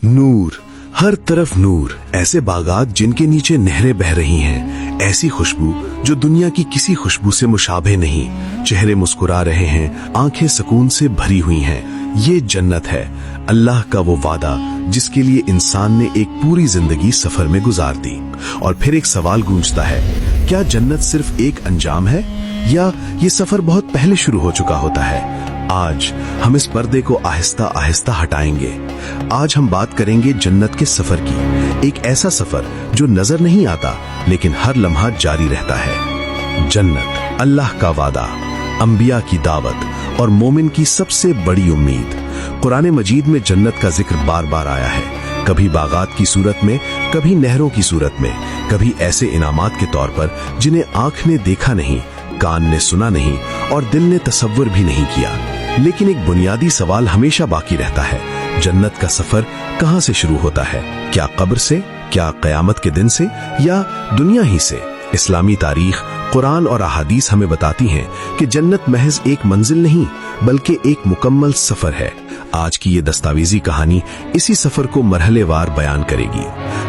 नूर, हर तरफ नूर, ऐसे बागात जिनके नीचे नहरें बह रही हैं, ऐसी खुशबू जो दुनिया की किसी खुशबू से मुशाबे नहीं। चेहरे मुस्कुरा रहे हैं, आंखें सुकून से भरी हुई हैं। ये जन्नत है, अल्लाह का वो वादा जिसके लिए इंसान ने एक पूरी जिंदगी सफर में गुजार दी। और फिर एक सवाल गूंजता है, क्या जन्नत सिर्फ एक अंजाम है या ये सफर बहुत पहले शुरू हो चुका होता है? आज हम इस पर्दे को आहिस्ता आहिस्ता हटाएंगे। आज हम बात करेंगे जन्नत के सफर की, एक ऐसा सफर जो नजर नहीं आता लेकिन हर लम्हा जारी रहता है। जन्नत, अल्लाह का वादा, अंबिया की दावत और मोमिन की सबसे बड़ी उम्मीद। कुरान मजीद में जन्नत का जिक्र बार बार आया है, कभी बागात की सूरत में, कभी नहरों की सूरत में, कभी ऐसे इनामात के तौर पर जिन्हें आंख ने देखा नहीं, कान ने सुना नहीं और दिल ने तसव्वुर भी नहीं किया। लेकिन एक बुनियादी सवाल हमेशा बाकी रहता है, जन्नत का सफर कहां से शुरू होता है? क्या कब्र से, क्या कयामत के दिन से, या दुनिया ही से? इस्लामी तारीख, कुरान और अहादीस हमें बताती हैं कि जन्नत महज एक मंजिल नहीं बल्कि एक मुकम्मल सफर है। आज की ये दस्तावेजी कहानी इसी सफर को मरहलेवार बयान करेगी,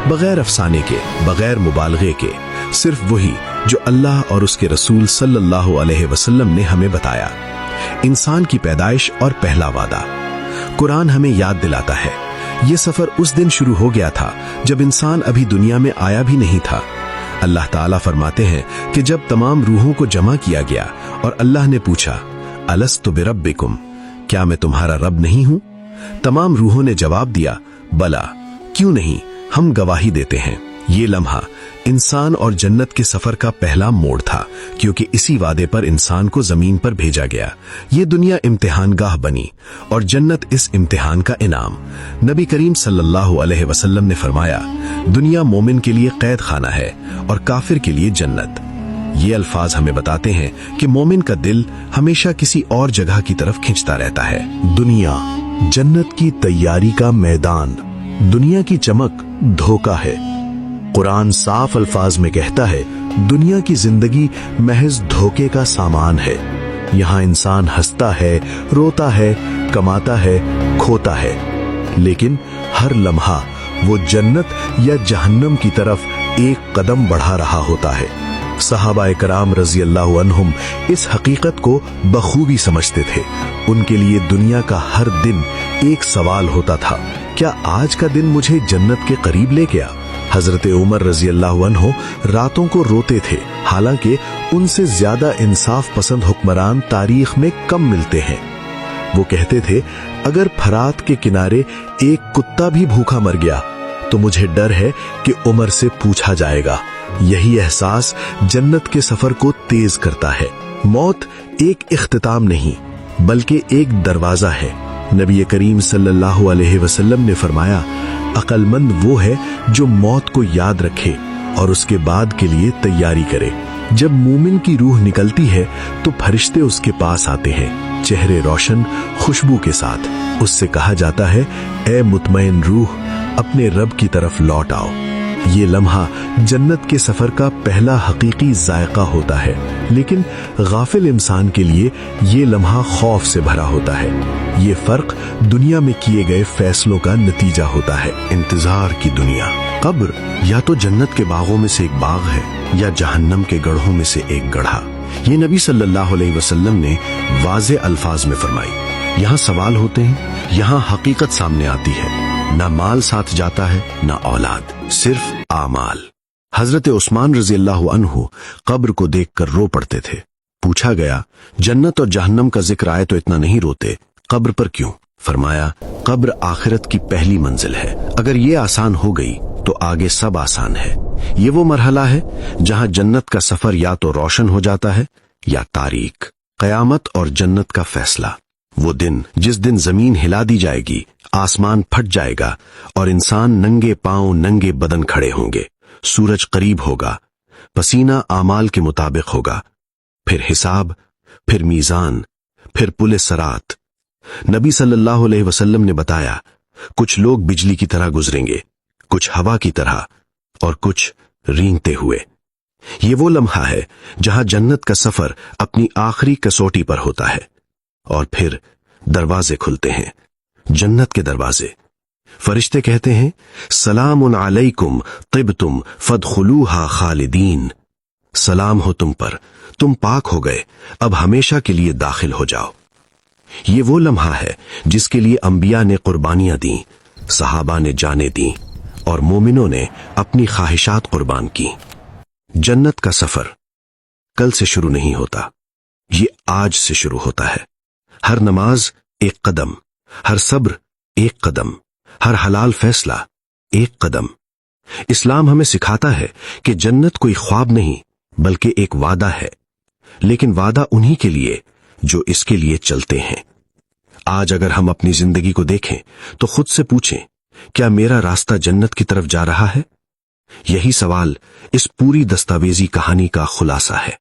बगैर अफसाने के, बगैर मुबालगे के, सिर्फ वही जो अल्लाह और उसके रसूल सल्लल्लाहु अलैहि वसल्लम ने हमें बताया। इंसान की पैदाइश और पहला वादा। कुरान हमें याद दिलाता है, ये सफर उस दिन शुरू हो गया था जब इंसान अभी दुनिया में आया भी नहीं था। अल्लाह ताला फरमाते हैं कि जब तमाम रूहों को जमा किया गया और अल्लाह ने पूछा, अलस्तु बिरब्बिकुम, क्या मैं तुम्हारा रब नहीं हूं? तमाम रूहों ने जवाब दिया, बला, क्यों नहीं, हम गवाही देते हैं। ये लम्हा इंसान और जन्नत के सफर का पहला मोड़ था, क्योंकि इसी वादे पर इंसान को जमीन पर भेजा गया। ये दुनिया इम्तिहान गाह बनी और जन्नत इस इम्तिहान का इनाम। नबी करीम सल्लल्लाहु अलैहि वसल्लम ने फरमाया, दुनिया मोमिन के लिए कैद खाना है और काफिर के लिए जन्नत। ये अल्फाज हमें बताते हैं कि मोमिन का दिल हमेशा किसी और जगह की तरफ खिंचता रहता है। दुनिया जन्नत की तैयारी का मैदान, दुनिया की चमक धोखा है। कुरान साफ अल्फाज में कहता है, दुनिया की जिंदगी महज धोखे का सामान है। यहाँ इंसान हंसता है, रोता है, कमाता है, खोता है, लेकिन हर लम्हा वो जन्नत या जहन्नम की तरफ एक कदम बढ़ा रहा होता है। सहाबाए कराम रजी अल्लाह अन्हुम इस हकीकत को बखूबी समझते थे। उनके लिए दुनिया का हर दिन एक सवाल होता था, क्या आज का दिन मुझे जन्नत के करीब ले गया? हजरत उमर रजी अल्लाह अन्हु रातों को रोते थे, हालांकि उनसे ज्यादा इंसाफ पसंद हुक्मरान तारीख में कम मिलते हैं। वो कहते थे, अगर फरात के किनारे एक कुत्ता भी भूखा मर गया तो मुझे डर है कि उमर से पूछा जाएगा। यही एहसास जन्नत के सफर को तेज करता है। मौत एक इख्तिताम नहीं बल्कि एक दरवाजा है। नबी करीम सल्लल्लाहु अलैहि वसल्लम ने फरमाया, अक्लमंद वो है जो मौत को याद रखे और उसके बाद के लिए तैयारी करे। जब मूमिन की रूह निकलती है तो फरिश्ते उसके पास आते हैं, चेहरे रोशन, खुशबू के साथ। उससे कहा जाता है, ए मुतमईन रूह, अपने रब की तरफ लौट आओ। ये लम्हा जन्नत के सफर का पहला हकीकी जायका होता है, लेकिन गाफिल इंसान के लिए ये लम्हा खौफ से भरा होता है। ये फर्क दुनिया में किए गए फैसलों का नतीजा होता है। इंतजार की दुनिया। कब्र या तो जन्नत के बागों में से एक बाग है या जहन्नम के गढ़ों में से एक गढ़ा। ये नबी सल्लल्लाहु अलैहि वसल्लम ने वाज़े अल्फाज में फरमाई। यहाँ सवाल होते हैं, यहाँ हकीकत सामने आती है। ना माल साथ जाता है, ना औलाद, सिर्फ आमाल। हजरत उस्मान रजी अल्लाह अन्हु कब्र को देखकर रो पड़ते थे। पूछा गया, जन्नत और जहन्नम का जिक्र आए तो इतना नहीं रोते, कब्र पर क्यों? फरमाया, कब्र आखिरत की पहली मंजिल है। अगर ये आसान हो गई तो आगे सब आसान है। ये वो मरहला है जहां जन्नत का सफर या तो रोशन हो जाता है या तारीक। कयामत और जन्नत का फैसला। वो दिन जिस दिन जमीन हिला दी जाएगी, आसमान फट जाएगा और इंसान नंगे पांव नंगे बदन खड़े होंगे। सूरज करीब होगा, पसीना आमाल के मुताबिक होगा, फिर हिसाब, फिर मीजान, फिर पुले सरात। नबी सल्लल्लाहु अलैहि वसल्लम ने बताया, कुछ लोग बिजली की तरह गुजरेंगे, कुछ हवा की तरह और कुछ रेंगते हुए। ये वो लम्हा है जहां जन्नत का सफर अपनी आखिरी कसौटी पर होता है और फिर दरवाजे खुलते हैं, जन्नत के दरवाजे। फरिश्ते कहते हैं, सलामुन अलैकुम तिब्तुम फदखुलूहा खालिदीन। सलाम हो तुम पर, तुम पाक हो गए, अब हमेशा के लिए दाखिल हो जाओ। ये वो लम्हा है जिसके लिए अंबिया ने कुर्बानियां दी, सहाबा ने जाने दी और मोमिनों ने अपनी ख्वाहिशात कुर्बान की। जन्नत का सफर कल से शुरू नहीं होता, ये आज से शुरू होता है। हर नमाज एक कदम, हर सब्र एक कदम, हर हलाल फैसला एक कदम। इस्लाम हमें सिखाता है कि जन्नत कोई ख्वाब नहीं बल्कि एक वादा है, लेकिन वादा उन्हीं के लिए जो इसके लिए चलते हैं। आज अगर हम अपनी जिंदगी को देखें तो खुद से पूछें, क्या मेरा रास्ता जन्नत की तरफ जा रहा है? यही सवाल इस पूरी दस्तावेजी कहानी का खुलासा है।